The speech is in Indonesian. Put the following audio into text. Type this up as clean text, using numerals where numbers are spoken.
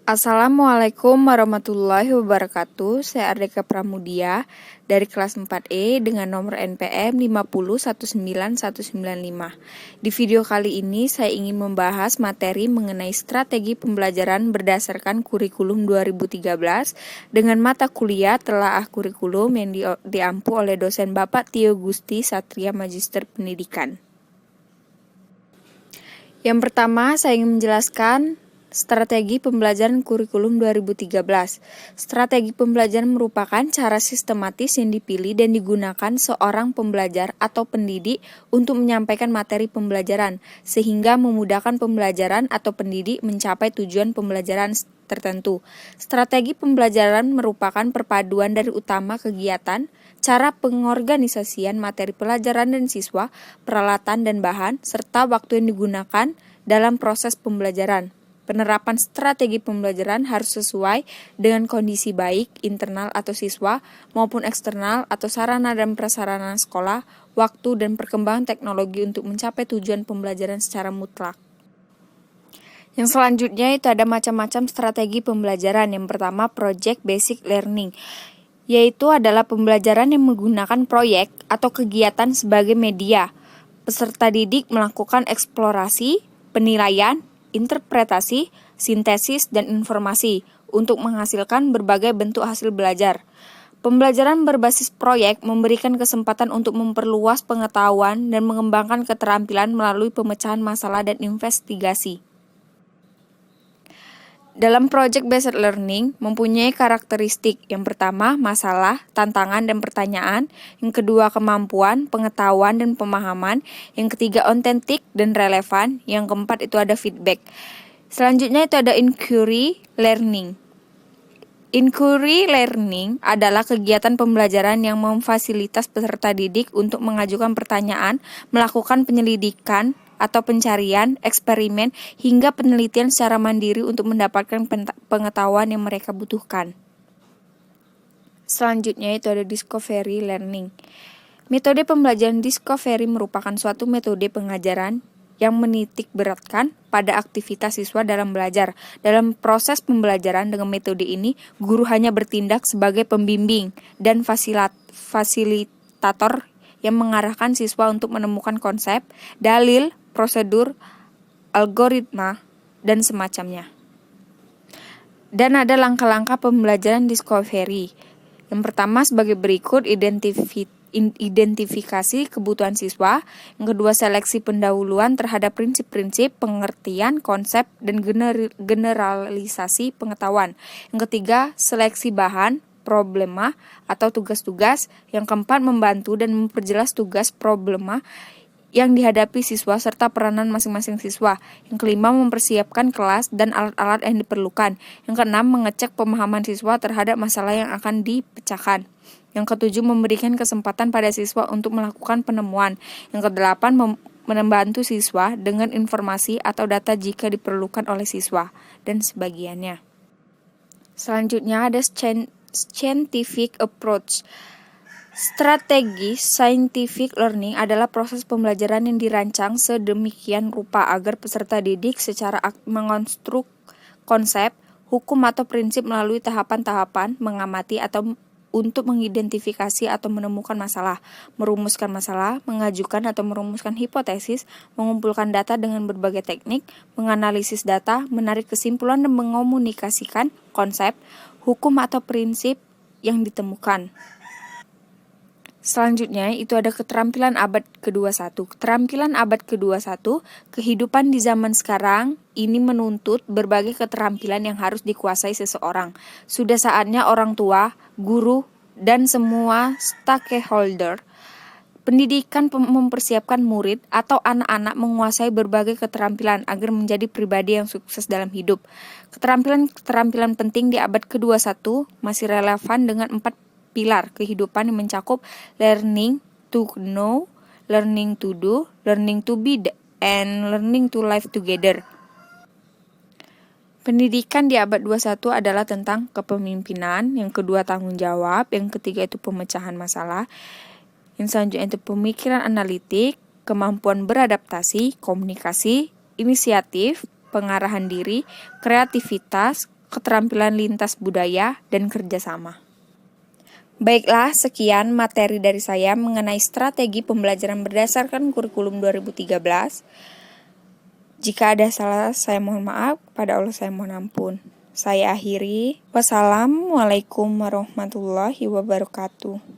Assalamualaikum warahmatullahi wabarakatuh. Saya Ardeka Pramudia dari kelas 4E dengan nomor NPM 5019195. Di video kali ini saya ingin membahas materi mengenai strategi pembelajaran berdasarkan kurikulum 2013 dengan mata kuliah telaah kurikulum yang diampu oleh dosen Bapak Tio Gusti Satria Magister Pendidikan. Yang pertama, saya ingin menjelaskan strategi pembelajaran kurikulum 2013. Strategi pembelajaran merupakan cara sistematis yang dipilih dan digunakan seorang pembelajar atau pendidik untuk menyampaikan materi pembelajaran, sehingga memudahkan pembelajaran atau pendidik mencapai tujuan pembelajaran tertentu. Strategi pembelajaran merupakan perpaduan dari utama kegiatan, cara pengorganisasian materi pelajaran dan siswa, peralatan dan bahan, serta waktu yang digunakan dalam proses pembelajaran. Penerapan strategi pembelajaran harus sesuai dengan kondisi baik internal atau siswa maupun eksternal atau sarana dan prasarana sekolah, waktu dan perkembangan teknologi untuk mencapai tujuan pembelajaran secara mutlak. Yang selanjutnya itu ada macam-macam strategi pembelajaran. Yang pertama, Project Basic Learning, yaitu adalah pembelajaran yang menggunakan proyek atau kegiatan sebagai media. Peserta didik melakukan eksplorasi, penilaian, interpretasi, sintesis, dan informasi untuk menghasilkan berbagai bentuk hasil belajar. Pembelajaran berbasis proyek memberikan kesempatan untuk memperluas pengetahuan dan mengembangkan keterampilan melalui pemecahan masalah dan investigasi. Dalam Project Based Learning mempunyai karakteristik. Yang pertama, masalah, tantangan, dan pertanyaan. Yang kedua, kemampuan, pengetahuan, dan pemahaman. Yang ketiga, otentik dan relevan. Yang keempat, itu ada feedback. Selanjutnya itu ada Inquiry Learning. Inquiry Learning adalah kegiatan pembelajaran yang memfasilitas peserta didik untuk mengajukan pertanyaan, melakukan penyelidikan, atau pencarian, eksperimen, hingga penelitian secara mandiri untuk mendapatkan pengetahuan yang mereka butuhkan. Selanjutnya itu ada Discovery Learning. Metode pembelajaran Discovery merupakan suatu metode pengajaran yang menitik beratkan pada aktivitas siswa dalam belajar. Dalam proses pembelajaran dengan metode ini, guru hanya bertindak sebagai pembimbing dan fasilitator yang mengarahkan siswa untuk menemukan konsep, dalil, prosedur, algoritma, dan semacamnya. Dan ada langkah-langkah pembelajaran Discovery. Yang pertama sebagai berikut, identifikasi kebutuhan siswa. Yang kedua, seleksi pendahuluan terhadap prinsip-prinsip, pengertian, konsep, dan generalisasi pengetahuan. Yang ketiga, seleksi bahan, problema, atau tugas-tugas. Yang keempat, membantu dan memperjelas tugas problema yang dihadapi siswa serta peranan masing-masing siswa. Yang kelima, mempersiapkan kelas dan alat-alat yang diperlukan. Yang keenam, mengecek pemahaman siswa terhadap masalah yang akan dipecahkan. Yang ketujuh, memberikan kesempatan pada siswa untuk melakukan penemuan. Yang kedelapan, membantu siswa dengan informasi atau data jika diperlukan oleh siswa, dan sebagiannya. Selanjutnya ada scientific approach. Strategi scientific learning adalah proses pembelajaran yang dirancang sedemikian rupa agar peserta didik secara mengonstruk konsep, hukum atau prinsip melalui tahapan-tahapan, mengamati atau untuk mengidentifikasi atau menemukan masalah, merumuskan masalah, mengajukan atau merumuskan hipotesis, mengumpulkan data dengan berbagai teknik, menganalisis data, menarik kesimpulan dan mengomunikasikan konsep, hukum atau prinsip yang ditemukan. Selanjutnya itu ada keterampilan abad ke-21. Keterampilan abad ke-21, kehidupan di zaman sekarang ini menuntut berbagai keterampilan yang harus dikuasai seseorang. Sudah saatnya orang tua, guru, dan semua stakeholder pendidikan mempersiapkan murid atau anak-anak menguasai berbagai keterampilan agar menjadi pribadi yang sukses dalam hidup. Keterampilan penting di abad ke-21 masih relevan dengan 4 pilar kehidupan yang mencakup learning to know, learning to do, learning to be, and learning to live together. Pendidikan di abad 21 adalah tentang kepemimpinan, yang kedua tanggung jawab, yang ketiga itu pemecahan masalah, yang selanjutnya itu pemikiran analitik, kemampuan beradaptasi, komunikasi, inisiatif, pengarahan diri, kreativitas, keterampilan lintas budaya, dan kerjasama. Baiklah, sekian materi dari saya mengenai strategi pembelajaran berdasarkan kurikulum 2013. Jika ada salah, saya mohon maaf. Pada Allah saya mohon ampun. Saya akhiri. Wassalamualaikum warahmatullahi wabarakatuh.